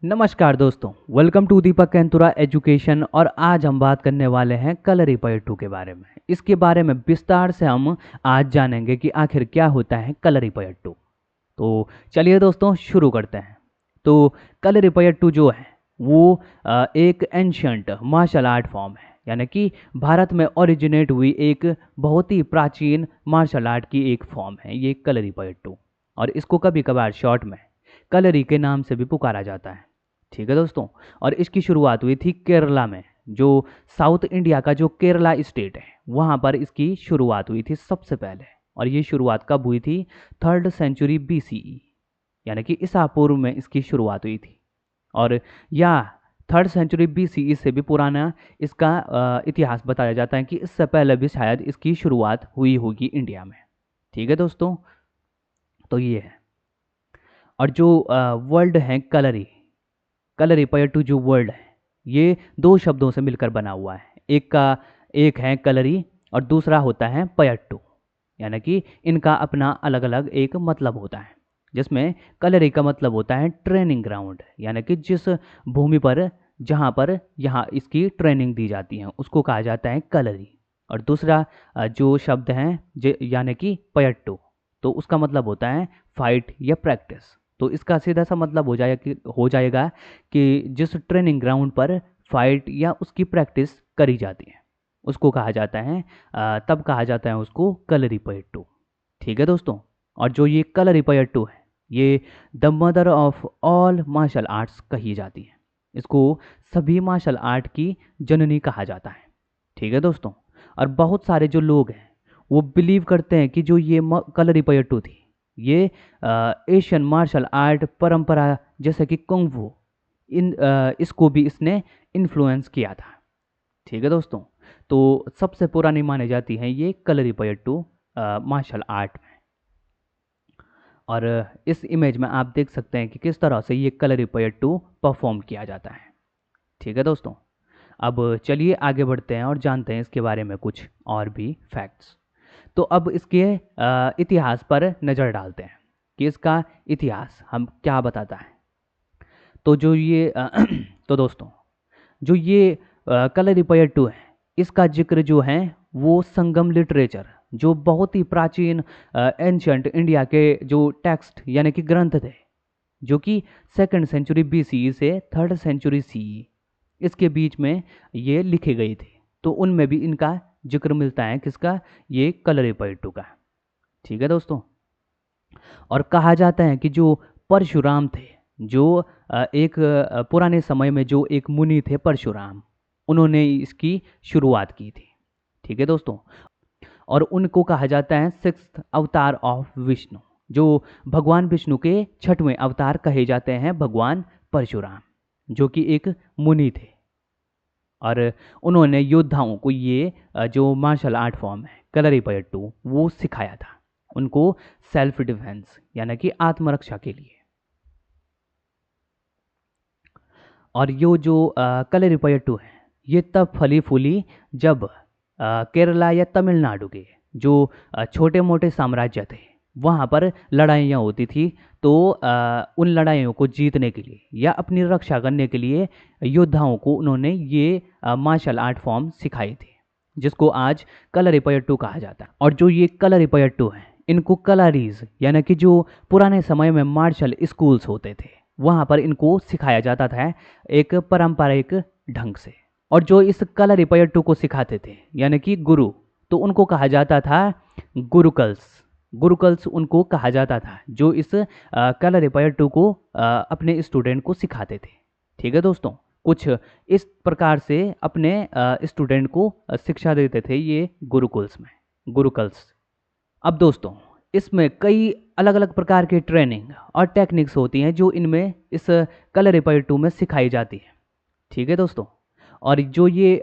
नमस्कार दोस्तों, welcome to Deepak केंतुरा education. और आज हम बात करने वाले हैं कलरीपयट्टू के बारे में। इसके बारे में विस्तार से हम आज जानेंगे कि आखिर क्या होता है कलरीपयट्टू। तो चलिए दोस्तों शुरू करते हैं। तो कलरीपयट्टू जो है वो एक एंशियंट मार्शल आर्ट फॉर्म है, यानी कि भारत में ओरिजिनेट हुई एक बहुत ही प्राचीन मार्शल आर्ट की एक फॉर्म है ये कलरीपयट्टू। और इसको कभी कभार शॉर्ट में कलरी के नाम से भी पुकारा जाता है। ठीक है दोस्तों। और इसकी शुरुआत हुई थी केरला में, जो साउथ इंडिया का जो केरला स्टेट है वहाँ पर इसकी शुरुआत हुई थी सबसे पहले। और ये शुरुआत कब हुई थी? 3rd सेंचुरी BCE, यानी कि ईसा पूर्व में इसकी शुरुआत हुई थी। और या 3rd सेंचुरी BCE से भी पुराना इसका इतिहास बताया जाता है कि इससे पहले भी शायद इसकी शुरुआत हुई होगी इंडिया में। ठीक है दोस्तों। तो ये है। और जो वर्ल्ड है कलरीपयट्टू जो वर्ड है ये दो शब्दों से मिलकर बना हुआ है। एक है कलरी और दूसरा होता है पयट्टू, यानी कि इनका अपना अलग अलग एक मतलब होता है। जिसमें कलरी का मतलब होता है ट्रेनिंग ग्राउंड, यानी कि जिस भूमि पर जहाँ पर यहाँ इसकी ट्रेनिंग दी जाती है उसको कहा जाता है कलरी। और दूसरा जो शब्द है यानी कि पयट्टू, तो उसका मतलब होता है फाइट या प्रैक्टिस। तो इसका सीधा सा मतलब हो जाएगा कि जिस ट्रेनिंग ग्राउंड पर फाइट या उसकी प्रैक्टिस करी जाती है उसको कहा जाता है तब कहा जाता है उसको कलरीपयट्टू। ठीक है दोस्तों। और जो ये कलरीपयट्टू है ये the mother of all martial arts कही जाती है। इसको सभी मार्शल आर्ट की जननी कहा जाता है। ठीक है दोस्तों। और बहुत सारे जो लोग हैं वो बिलीव करते हैं कि जो ये कलरीपयट्टू थी ये एशियन मार्शल आर्ट परंपरा जैसे कि कुंग-फू इसको भी इसने इन्फ्लुएंस किया था। ठीक है दोस्तों। तो सबसे पुरानी मानी जाती है ये कलरीपयट्टू मार्शल आर्ट में। और इस इमेज में आप देख सकते हैं कि किस तरह से ये कलरीपयट्टू परफॉर्म किया जाता है। ठीक है दोस्तों। अब चलिए आगे बढ़ते हैं और जानते हैं इसके बारे में कुछ और भी फैक्ट्स। तो अब इसके इतिहास पर नज़र डालते हैं कि इसका इतिहास हम क्या बताता है। तो जो ये तो दोस्तों जो ये कलरीपयट्टू है इसका जिक्र जो है वो संगम लिटरेचर, जो बहुत ही प्राचीन एंशंट इंडिया के जो टेक्स्ट यानी कि ग्रंथ थे, जो कि 2nd सेंचुरी BCE से 3rd सेंचुरी CE इसके बीच में ये लिखे गए थे। तो उनमें भी इनका जिक्र मिलता है किसका? ये कलरीपयट्टू का। ठीक है दोस्तों। और कहा जाता है कि जो परशुराम थे, जो एक पुराने समय में जो एक मुनि थे परशुराम, उन्होंने इसकी शुरुआत की थी। ठीक है दोस्तों। और उनको कहा जाता है 6th अवतार ऑफ विष्णु, जो भगवान विष्णु के 6वें अवतार कहे जाते हैं भगवान परशुराम, जो कि एक मुनि थे। और उन्होंने योद्धाओं को ये जो मार्शल आर्ट फॉर्म है कलरीपयट्टू वो सिखाया था उनको, सेल्फ डिफेंस यानी कि आत्मरक्षा के लिए। और यो जो कलरीपयट्टू है ये तब फली फूली जब केरला या तमिलनाडु के जो छोटे मोटे साम्राज्य थे वहाँ पर लड़ाइयाँ होती थी। तो उन लड़ाइयों को जीतने के लिए या अपनी रक्षा करने के लिए योद्धाओं को उन्होंने ये मार्शल आर्ट फॉर्म सिखाई थी, जिसको आज कलरीपयट्टू कहा जाता है। और जो ये कलरीपयट्टू है इनको कलारीज यानी कि जो पुराने समय में मार्शल स्कूल्स होते थे वहाँ पर इनको सिखाया जाता था एक पारंपरिक ढंग से। और जो इस कलरीपयट्टू को सिखाते थे यानी कि गुरु, तो उनको कहा जाता था गुरुकल्स। गुरुकल्स उनको कहा जाता था जो इस कलरीपयट्टू को अपने स्टूडेंट को सिखाते थे। ठीक है दोस्तों। कुछ इस प्रकार से अपने स्टूडेंट को शिक्षा देते थे ये गुरुकुल्स में, गुरुकल्स। अब दोस्तों इसमें कई अलग अलग प्रकार के ट्रेनिंग और टेक्निक्स होती हैं जो इनमें इस कलरीपयट्टू में सिखाई जाती है। ठीक है दोस्तों। और जो ये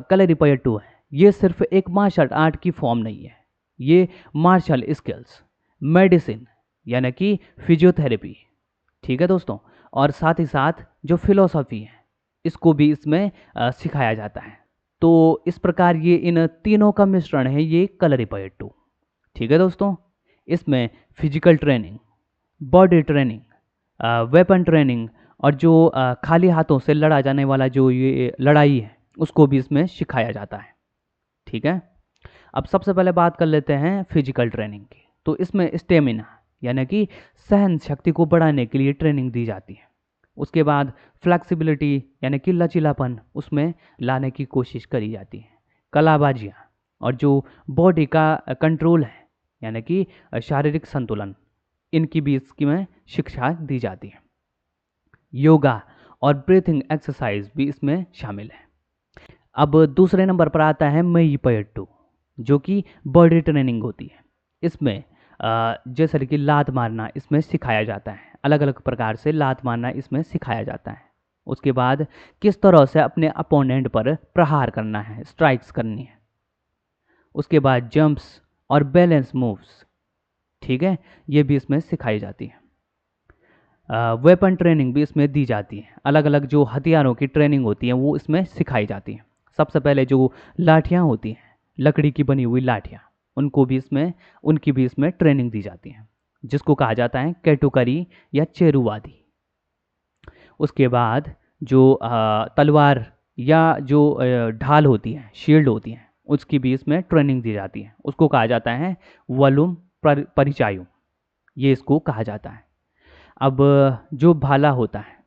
कलरीपयट्टू है ये सिर्फ एक मार्शल आर्ट की फॉर्म नहीं है, ये मार्शल स्किल्स, मेडिसिन यानी कि फिजियोथेरेपी, ठीक है दोस्तों, और साथ ही साथ जो फिलोसॉफी है इसको भी इसमें सिखाया जाता है। तो इस प्रकार ये इन तीनों का मिश्रण है ये कलरीपयट्टू। ठीक है दोस्तों। इसमें physical training, body training, weapon training और जो खाली हाथों से लड़ा जाने वाला जो ये लड़ाई है उसको भी इसमें सिखाया जाता है। ठीक है, अब सबसे पहले बात कर लेते हैं फिजिकल ट्रेनिंग की। तो इसमें स्टेमिना यानी कि सहन शक्ति को बढ़ाने के लिए ट्रेनिंग दी जाती है। उसके बाद फ्लेक्सिबिलिटी यानी कि लचीलापन उसमें लाने की कोशिश करी जाती है। कलाबाजियाँ और जो बॉडी का कंट्रोल है यानी कि शारीरिक संतुलन, इनकी भी इसमें शिक्षा दी जाती है। योगा और ब्रीथिंग एक्सरसाइज भी इसमें शामिल है। अब दूसरे नंबर पर आता है मेईपयट्टू, जो कि बॉडी ट्रेनिंग होती है। इसमें जैसे कि लात मारना इसमें सिखाया जाता है, अलग अलग प्रकार से लात मारना इसमें सिखाया जाता है। उसके बाद किस तरह से अपने अपोनेंट पर प्रहार करना है, स्ट्राइक्स करनी है। उसके बाद जंप्स और बैलेंस मूव्स, ठीक है, ये भी इसमें सिखाई जाती है। वेपन ट्रेनिंग भी इसमें दी जाती है, अलग अलग जो हथियारों की ट्रेनिंग होती है वो इसमें सिखाई जाती है। सबसे पहले जो लाठियाँ होती हैं, लकड़ी की बनी हुई लाठियाँ, उनकी भी इसमें ट्रेनिंग दी जाती है, जिसको कहा जाता है कैटुकरी या चेरुवादी। उसके बाद जो तलवार या जो ढाल होती है, शील्ड होती है, उसकी भी इसमें ट्रेनिंग दी जाती है, उसको कहा जाता है वलुम परिचायु, ये इसको कहा जाता है। अब जो भाला होता है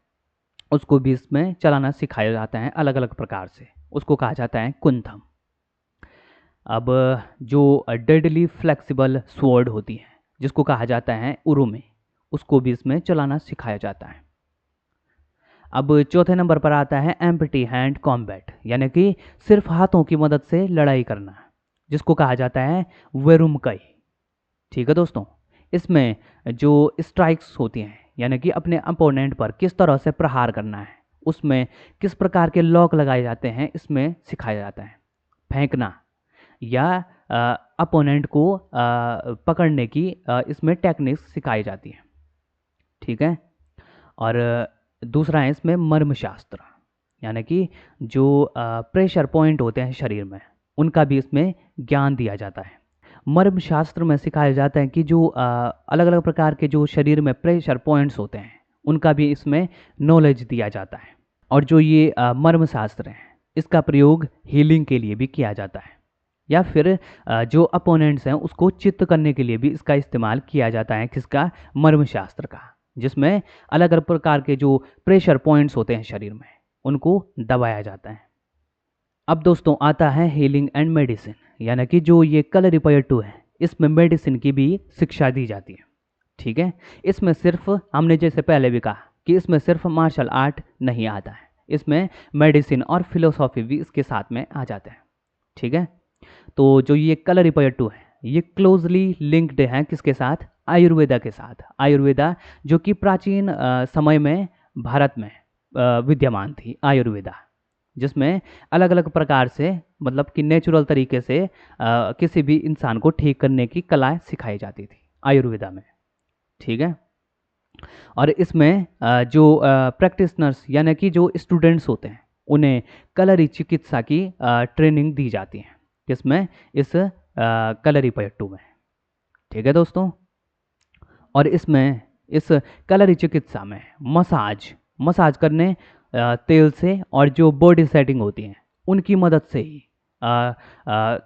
उसको भी इसमें चलाना सिखाया जाता है अलग अलग प्रकार से, उसको कहा जाता है कुंथम। अब जो डेडली फ्लेक्सिबल स्वॉर्ड होती है जिसको कहा जाता है उरुमे, उसको भी इसमें चलाना सिखाया जाता है। अब चौथे नंबर पर आता है एम्प्टी हैंड कॉम्बैट, यानी कि सिर्फ हाथों की मदद से लड़ाई करना, जिसको कहा जाता है वेरुमकई। ठीक है दोस्तों, इसमें जो स्ट्राइक्स होती हैं यानी कि अपने अपोनेंट पर किस तरह से प्रहार करना है, उसमें किस प्रकार के लॉक लगाए जाते हैं इसमें सिखाया जाता है। फेंकना या अपोनेंट को पकड़ने की इसमें टेक्निक्स सिखाई जाती है। ठीक है, और दूसरा है इसमें मर्मशास्त्र, यानी कि जो प्रेशर पॉइंट होते हैं शरीर में, उनका भी इसमें ज्ञान दिया जाता है। मर्म शास्त्र में सिखाया जाता है कि जो अलग अलग प्रकार के जो शरीर में प्रेशर पॉइंट्स होते हैं उनका भी इसमें नॉलेज दिया जाता है। और जो ये मर्म शास्त्र है इसका प्रयोग हीलिंग के लिए भी किया जाता है, या फिर जो अपोनेंट्स हैं उसको चित्त करने के लिए भी इसका इस्तेमाल किया जाता है। किसका? मर्म शास्त्र का, जिसमें अलग अलग प्रकार के जो प्रेशर पॉइंट्स होते हैं शरीर में उनको दबाया जाता है। अब दोस्तों आता है हीलिंग एंड मेडिसिन, यानी कि जो ये कलरीपयट्टू है इसमें मेडिसिन की भी शिक्षा दी जाती है। ठीक है, इसमें सिर्फ हमने जैसे पहले भी कहा कि इसमें सिर्फ मार्शल आर्ट नहीं आता है, इसमें मेडिसिन और फिलोसॉफी भी इसके साथ में आ जाते हैं। ठीक है, तो जो ये कलरीपयट्टू है ये क्लोजली लिंक्ड है किसके साथ? आयुर्वेदा के साथ। आयुर्वेदा जो कि प्राचीन समय में भारत में विद्यमान थी, आयुर्वेदा, जिसमें अलग अलग प्रकार से मतलब कि नेचुरल तरीके से किसी भी इंसान को ठीक करने की कला सिखाई जाती थी आयुर्वेदा में। ठीक है, और इसमें जो प्रैक्टिशनर्स यानी कि जो स्टूडेंट्स होते हैं उन्हें कलरी चिकित्सा की ट्रेनिंग दी जाती है, किसमें? इस कलरीपयट्टू में। ठीक है दोस्तों, और इसमें इस कलरी चिकित्सा में मसाज करने तेल से और जो बॉडी सेटिंग होती है उनकी मदद से ही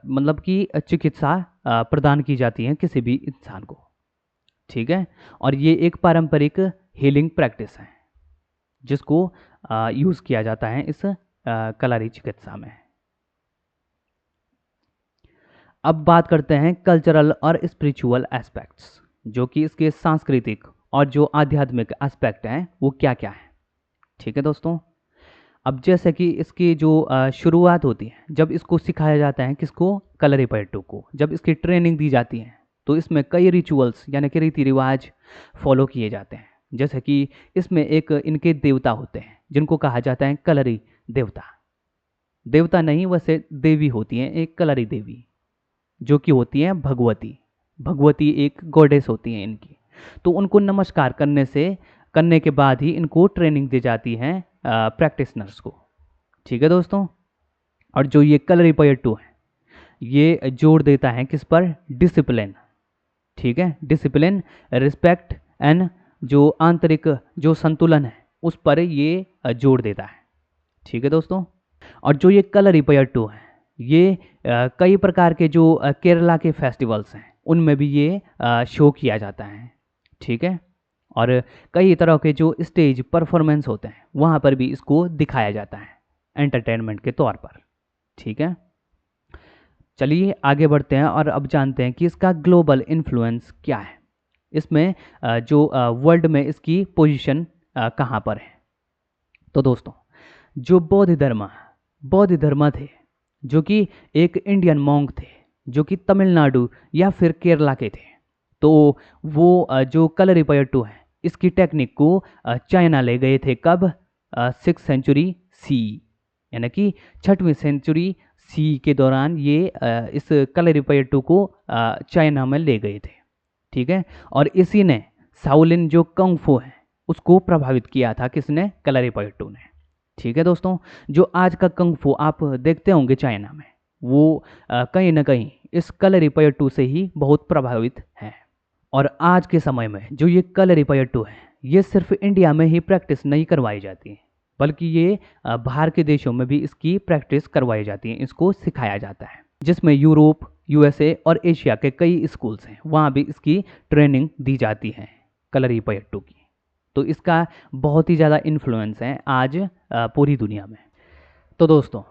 मतलब कि चिकित्सा प्रदान की जाती है किसी भी इंसान को। ठीक है, और ये एक पारंपरिक हीलिंग प्रैक्टिस है जिसको यूज़ किया जाता है इस कलरी चिकित्सा में। अब बात करते हैं कल्चरल और स्पिरिचुअल एस्पेक्ट्स, जो कि इसके सांस्कृतिक और जो आध्यात्मिक एस्पेक्ट हैं वो क्या क्या है। ठीक है दोस्तों, अब जैसे कि इसकी जो शुरुआत होती है, जब इसको सिखाया जाता है किसको? कलरीपयट्टू को। जब इसकी ट्रेनिंग दी जाती है तो इसमें कई रिचुअल्स यानी कि रीति रिवाज फॉलो किए जाते हैं। जैसे कि इसमें एक इनके देवता होते हैं जिनको कहा जाता है कलरी देवता। देवता नहीं, वैसे देवी होती हैं, एक कलरी देवी जो कि होती हैं भगवती। भगवती एक गॉडेस होती हैं इनकी। तो उनको नमस्कार करने के बाद ही इनको ट्रेनिंग दी जाती है प्रैक्टिशनर्स को। ठीक है दोस्तों, और जो ये कलरीपयट्टू है ये जोर देता है किस पर? डिसिप्लिन। ठीक है, डिसिप्लिन, रिस्पेक्ट एंड जो आंतरिक जो संतुलन है उस पर ये जोर देता है। ठीक है दोस्तों। और जो ये कलरीपयट्टू है ये कई प्रकार के जो केरला के फेस्टिवल्स हैं उनमें भी ये शो किया जाता है। ठीक है। और कई तरह के जो स्टेज परफॉर्मेंस होते हैं वहाँ पर भी इसको दिखाया जाता है एंटरटेनमेंट के तौर पर। ठीक है। चलिए आगे बढ़ते हैं और अब जानते हैं कि इसका ग्लोबल इन्फ्लुएंस क्या है। इसमें जो वर्ल्ड में इसकी पोजीशन कहाँ पर है। तो दोस्तों जो बौद्ध धर्म थे जो कि एक इंडियन मॉन्क थे जो कि तमिलनाडु या फिर केरला के थे, तो वो जो कलरीपयट्टू है इसकी टेक्निक को चाइना ले गए थे। कब? 6th सेंचुरी सी, यानी कि 6वीं सेंचुरी सी के दौरान ये इस कलरीपयट्टू को चाइना में ले गए थे। ठीक है। और इसी ने शाओलिन जो कंग फू है उसको प्रभावित किया था। किसने? कलरीपयट्टू ने। ठीक है दोस्तों। जो आज का कंग फू आप देखते होंगे चाइना में, वो कहीं ना कहीं इस कलरीपयट्टू से ही बहुत प्रभावित है। और आज के समय में जो ये कलरीपयट्टू है ये सिर्फ इंडिया में ही प्रैक्टिस नहीं करवाई जाती है, बल्कि ये बाहर के देशों में भी इसकी प्रैक्टिस करवाई जाती है, इसको सिखाया जाता है, जिसमें यूरोप, यूएसए और एशिया के कई स्कूल्स हैं, वहाँ भी इसकी ट्रेनिंग दी जाती है कलरीपयट्टू की। तो इसका बहुत ही ज़्यादा इन्फ्लुएंस है आज पूरी दुनिया में। तो दोस्तों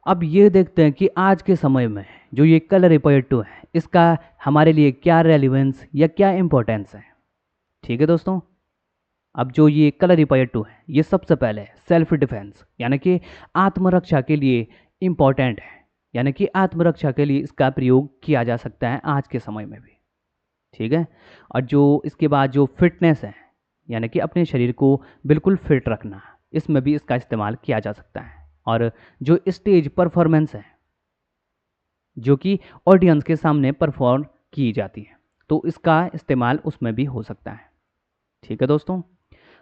अब ये देखते हैं कि आज के समय में जो ये कलरीपयट्टू है इसका हमारे लिए क्या रेलिवेंस या क्या इम्पोर्टेंस है। ठीक है दोस्तों। अब जो ये कलरीपयट्टू है ये सबसे पहले सेल्फ डिफेंस यानी कि आत्मरक्षा के लिए इम्पोर्टेंट है, यानी कि आत्मरक्षा के लिए इसका प्रयोग किया जा सकता है आज के समय में भी। ठीक है। और जो इसके बाद जो फिटनेस है यानी कि अपने शरीर को बिल्कुल फिट रखना, इसमें भी इसका इस्तेमाल किया जा सकता है। और जो स्टेज परफॉर्मेंस है जो कि ऑडियंस के सामने परफॉर्म की जाती है, तो इसका इस्तेमाल उसमें भी हो सकता है। ठीक है दोस्तों।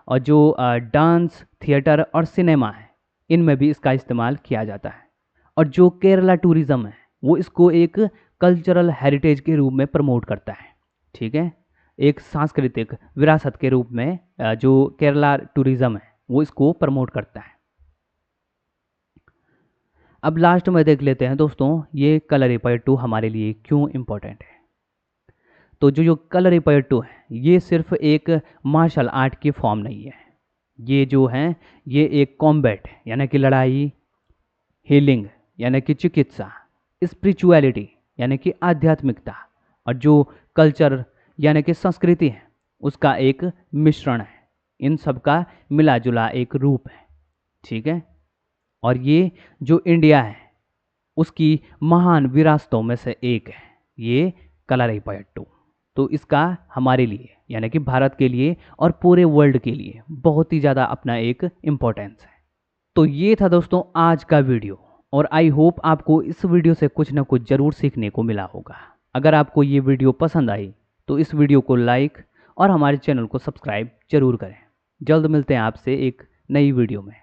और जो डांस, थिएटर और सिनेमा है इनमें भी इसका इस्तेमाल किया जाता है। और जो केरला टूरिज़्म है वो इसको एक कल्चरल हेरिटेज के रूप में प्रमोट करता है। ठीक है। एक सांस्कृतिक विरासत के रूप में जो केरला टूरिज़्म है वो इसको प्रमोट करता है। अब लास्ट में देख लेते हैं दोस्तों ये कलरीपयट्टू हमारे लिए क्यों इम्पोर्टेंट है। तो जो कलरीपयट्टू है ये सिर्फ एक मार्शल आर्ट की फॉर्म नहीं है, ये जो है ये एक कॉम्बैट यानी कि लड़ाई, हीलिंग यानी कि चिकित्सा, स्पिरिचुअलिटी यानी कि आध्यात्मिकता और जो कल्चर यानी कि संस्कृति है उसका एक मिश्रण है। इन सब का मिला जुला एक रूप है। ठीक है। और ये जो इंडिया है उसकी महान विरासतों में से एक है ये कलरीपयट्टू। तो इसका हमारे लिए यानी कि भारत के लिए और पूरे वर्ल्ड के लिए बहुत ही ज़्यादा अपना एक इम्पोर्टेंस है। तो ये था दोस्तों आज का वीडियो, और आई होप आपको इस वीडियो से कुछ ना कुछ ज़रूर सीखने को मिला होगा। अगर आपको ये वीडियो पसंद आई तो इस वीडियो को लाइक और हमारे चैनल को सब्सक्राइब जरूर करें। जल्द मिलते हैं आपसे एक नई वीडियो में।